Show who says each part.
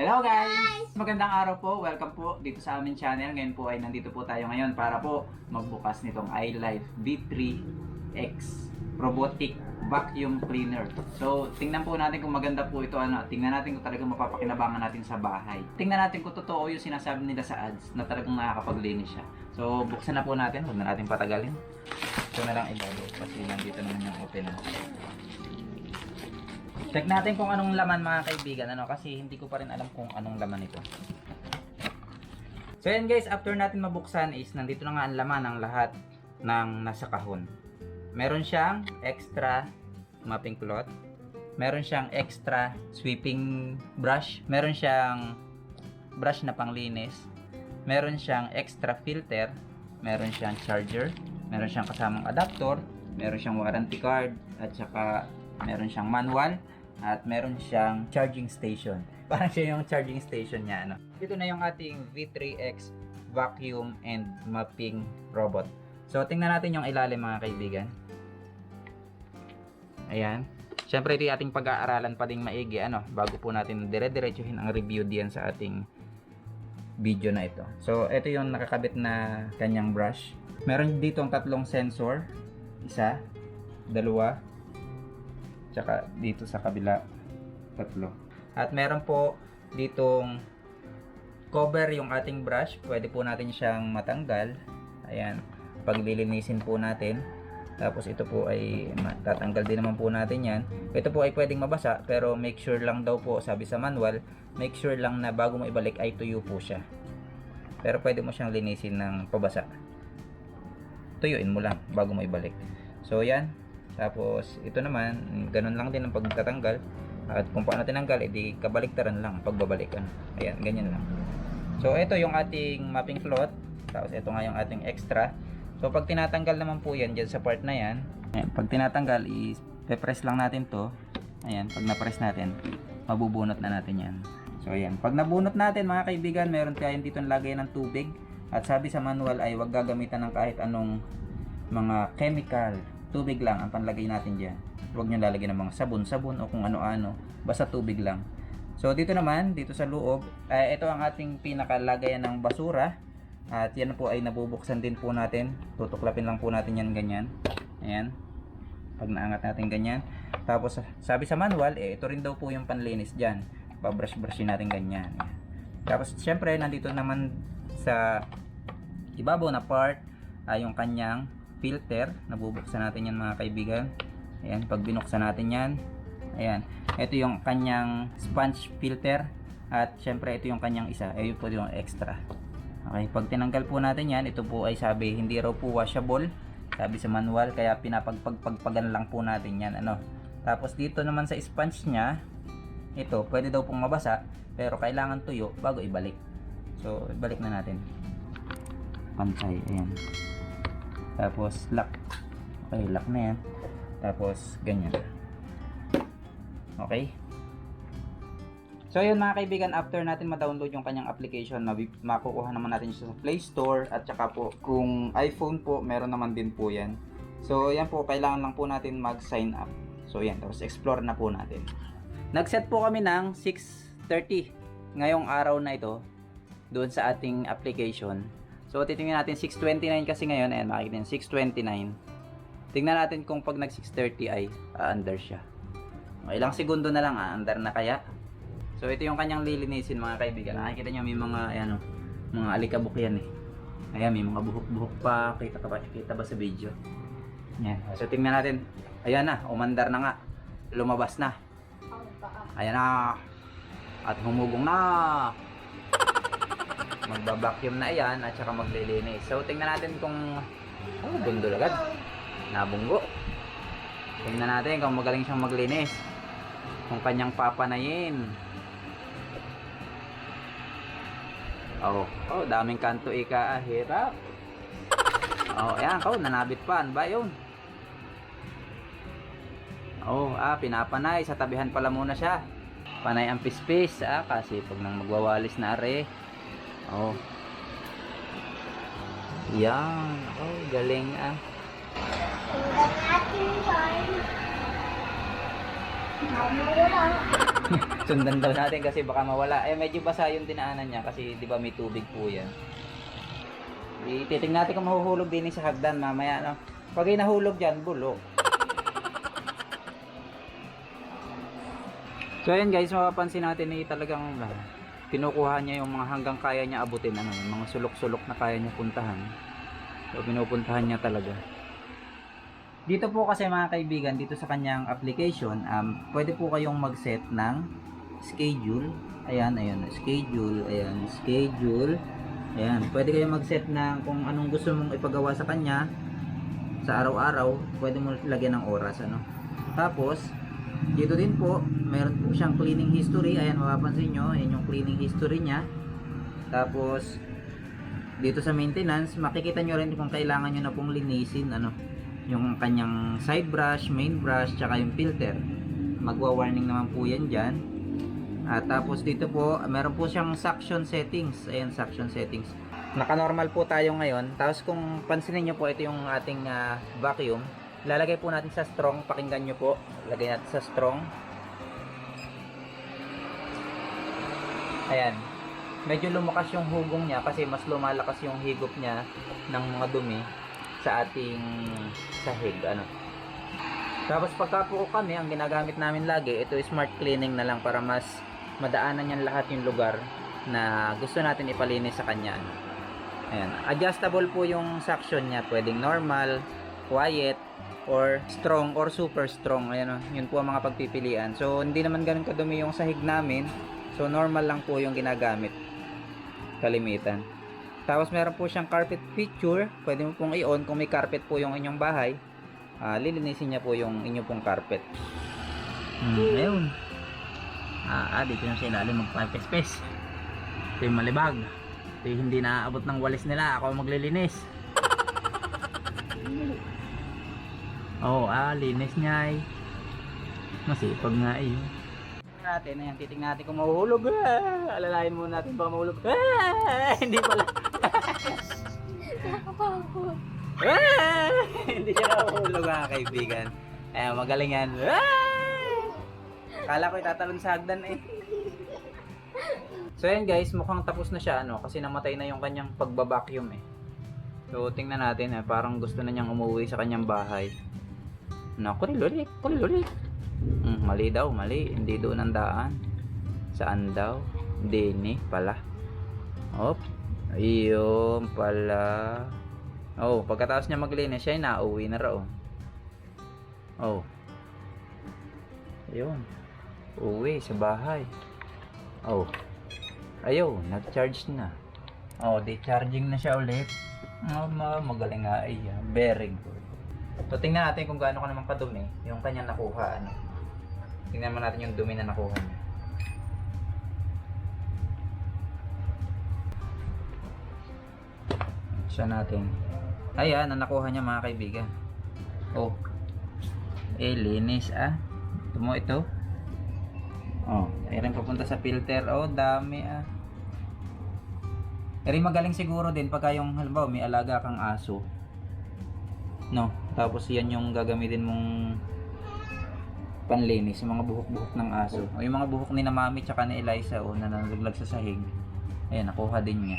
Speaker 1: Hello guys! Magandang araw po. Welcome po dito sa aming channel. Ngayon po ay nandito po tayo ngayon para po magbukas nitong iLife V3X Robotic Vacuum Cleaner. So, tingnan po natin kung maganda po ito. Tingnan natin kung talagang mapapakinabangan natin sa bahay. Tingnan natin kung totoo yung sinasabi nila sa ads na talagang nakakapaglinis siya. So, buksan na po natin. Huwag na natin patagalin. Ito na lang ilalo kasi nandito naman yung open. Check natin kung anong laman mga kaibigan, kasi hindi ko pa rin alam kung anong laman ito. So yan guys, after natin mabuksan is nandito na nga ang laman ng lahat ng nasa kahon. Meron siyang extra mopping cloth, meron siyang extra sweeping brush, meron siyang brush na panglinis, meron siyang extra filter, meron siyang charger, meron siyang kasamang adapter, meron siyang warranty card, at saka meron siyang manual, at meron siyang charging station. Parang siya yung charging station niya. Ito na yung ating V3X Vacuum and Mopping Robot. So, tingnan natin yung ilalim mga kaibigan. Ayan. Siyempre, ito yung ating pag-aaralan pa ding maigi. Bago po natin dire-diretsuhin ang review diyan sa ating video na ito. So, ito yung nakakabit na kanyang brush. Meron dito ang tatlong sensor. Isa, dalawa, tsaka dito sa kabila tatlo. At meron po ditong cover yung ating brush. Pwede po natin siyang matanggal. Ayan, paglilinisin po natin. Tapos ito po ay tatanggal din naman po natin yan. Ito po ay pwedeng mabasa, pero make sure lang daw po, sabi sa manual, make sure lang na bago mo ibalik ay tuyo po siya. Pero pwede mo siyang linisin ng pabasa. Tuyuin mo lang bago mo ibalik. So yan. Tapos ito naman, ganun lang din ang pagtatanggal. At kung paano tinanggal, edi kabaliktaran lang pagbabalikan. Ayan, ganyan lang. So ito yung ating mopping cloth. Tapos ito nga yung ating extra. So pag tinatanggal naman po yan dyan sa part na yan, ayan, pag tinatanggal, i-press lang natin to. Ayan, pag na-press natin, mabubunot na natin yan. So ayan, pag nabunot natin mga kaibigan, meron tayo dito lagay ng tubig. At sabi sa manual ay huwag gagamitan ng kahit anong mga chemical. Tubig lang ang panlagay natin dyan. Huwag nyo lalagyan ng mga sabon-sabon o kung ano-ano. Basta tubig lang. So dito naman, dito sa loob, ito ang ating pinakalagayan ng basura. At yan po ay nabubuksan din po natin. Tutuklapin lang po natin yan ganyan. Ayan. Pag naangat natin ganyan. Tapos sabi sa manual, ito rin daw po yung panlinis dyan. Babrush-brushin natin ganyan. Ayan. Tapos syempre, nandito naman sa ibabaw na part, yung kanyang filter. Nabubuksan natin yan mga kaibigan. Ayan, pag binuksan natin yan, ayan, ito yung kanyang sponge filter. At syempre ito yung kanyang isa, ito po yung extra. Okay, pag tinanggal po natin yan, ito po ay sabi hindi raw po washable, sabi sa manual, kaya pinapagpagpagan lang po natin yan. Tapos dito naman sa sponge nya, ito pwede daw pong mabasa, pero kailangan tuyo bago ibalik. So ibalik na natin, pantay. Ayan. Tapos lock. Okay, lock na yan. Tapos ganyan. Okay. So yun mga kaibigan, after natin ma-download yung kanyang application, makukuha naman natin siya sa Play Store. At saka po kung iPhone po, meron naman din po yan. So yan po, kailangan lang po natin mag-sign up. So yan, tapos explore na po natin. Nag-set po kami ng 6:30 ngayong araw na ito doon sa ating application. So titingnan natin 6:29 kasi ngayon. Ayan, makikita nyo 6:29. Tingnan natin kung pag nag 6:30 ay under siya. Ilang segundo na lang, under na kaya. So ito yung kanyang lilinisin mga kaibigan. Nakikita nyo may mga mga alikabok yan eh. Ayan, may mga buhok-buhok pa. Kita ba sa video? Yan. So tingnan natin. Ayan na, umandar na nga. Lumabas na. Ayan na. At humugong na. Magba-vacuum na yan at saka maglilinis. So tingnan natin kung bundol agad. Nabunggo. Tingnan natin kung magaling siyang maglinis. Kung kanyang papanayin. Daming kanto ika. Hirap. Ayan, nanabit pa. Ano ba yun? Pinapanay. Sa tabihan pala muna siya. Panay ang pispis. Kasi pag nang magwawalis na are. Yan. Galing
Speaker 2: Wala.
Speaker 1: Sundan daw natin kasi baka mawala. Eh medyo basa yung dinaanan niya kasi 'di ba may tubig po 'yan. Titingnan natin kung mahuhulog din sa hagdan mamaya, no. Pag ay nahulog diyan, bulok. So ayan guys, mapapansin natin na talagang kinukuha niya yung mga hanggang kaya niya abutin, ano, yung mga sulok-sulok na kaya niya puntahan. So pinupuntahan niya talaga. Dito po kasi mga kaibigan, dito sa kanyang application, pwede po kayong mag-set ng schedule. Ayan, schedule, schedule. Ayan, pwede kayong mag-set ng kung anong gusto mong ipagawa sa kanya sa araw-araw, pwede mo lagyan ng oras, ano. Tapos, dito din po, meron po siyang cleaning history. Ayan, mapapansin nyo, ayan yung cleaning history niya. Tapos, dito sa maintenance, makikita nyo rin kung kailangan nyo na pong linisin, ano, yung kanyang side brush, main brush, tsaka yung filter. Magwa-warning naman po yan dyan. At tapos dito po, meron po siyang suction settings. Ayan, suction settings. Naka-normal po tayo ngayon. Tapos kung pansinin nyo po, ito yung ating vacuum. Lalagay po natin sa strong. Pakinggan nyo po. Lagay natin sa strong. Ayan. Medyo lumakas yung hugong niya kasi mas lumalakas yung higop niya ng mga dumi sa ating sahig, ano. Tapos pagka po kami, ang ginagamit namin lagi, ito is smart cleaning na lang para mas madaanan niyan lahat yung lugar na gusto natin ipalinis sa kanya. Ayan, adjustable po yung suction niya, pwedeng normal, quiet, or strong, or super strong. Ayan, yun po ang mga pagpipilian. So hindi naman ganun kadumi yung sahig namin, so normal lang po yung ginagamit kalimitan. Tapos meron po siyang carpet feature. Pwede mo pong i-on kung may carpet po yung inyong bahay. Lilinisin niya po yung inyong pong carpet. Ayun. Dito yung sinalim magpapespes. Ito yung malibag. Ito yung hindi naaabot ng walis nila. Ako maglilinis. Linis niya eh. Masipag nga eh. Natin, ayan, titingnan natin kung mahuhulog. Alalahin muna natin baka mahulog. Hindi pala. Hindi siya nahuhulog mga kaibigan. Ayan, magaling yan. Kala ko itatalon sa hagdan eh. So ayan guys, mukhang tapos na siya, ano, kasi namatay na yung kanyang pagbabacuum eh. So tingnan natin, parang gusto na niyang umuwi sa kanyang bahay. Kulilulik. Mali daw, mali. Hindi doon ang daan. Saan daw? Dini pala. Ayun pala. Pagkatapos niya maglinis, siya ay nauwi na raw. Ayun. Uwi sa bahay. Ayun, nag-charge na. Di-charging na siya ulit. Magaling nga ay. Very good. So tingnan natin kung gaano ka naman kadumi yung kanyang nakuha, ano. Tingnan mo natin yung dumi na nakuha niya. Siya natin. Ayan, ang nakuha niya mga kaibigan. Linis Ito mo ito. Rin papunta sa filter. Dami Rin magaling siguro din pagka yung halimbawa may alaga kang aso. No, tapos yan yung gagamitin mong panlinis, yung mga buhok-buhok ng aso. O yung mga buhok ni na Mami tsaka ni Eliza na nalaglag sa sahig. Ayan, nakuha din niya.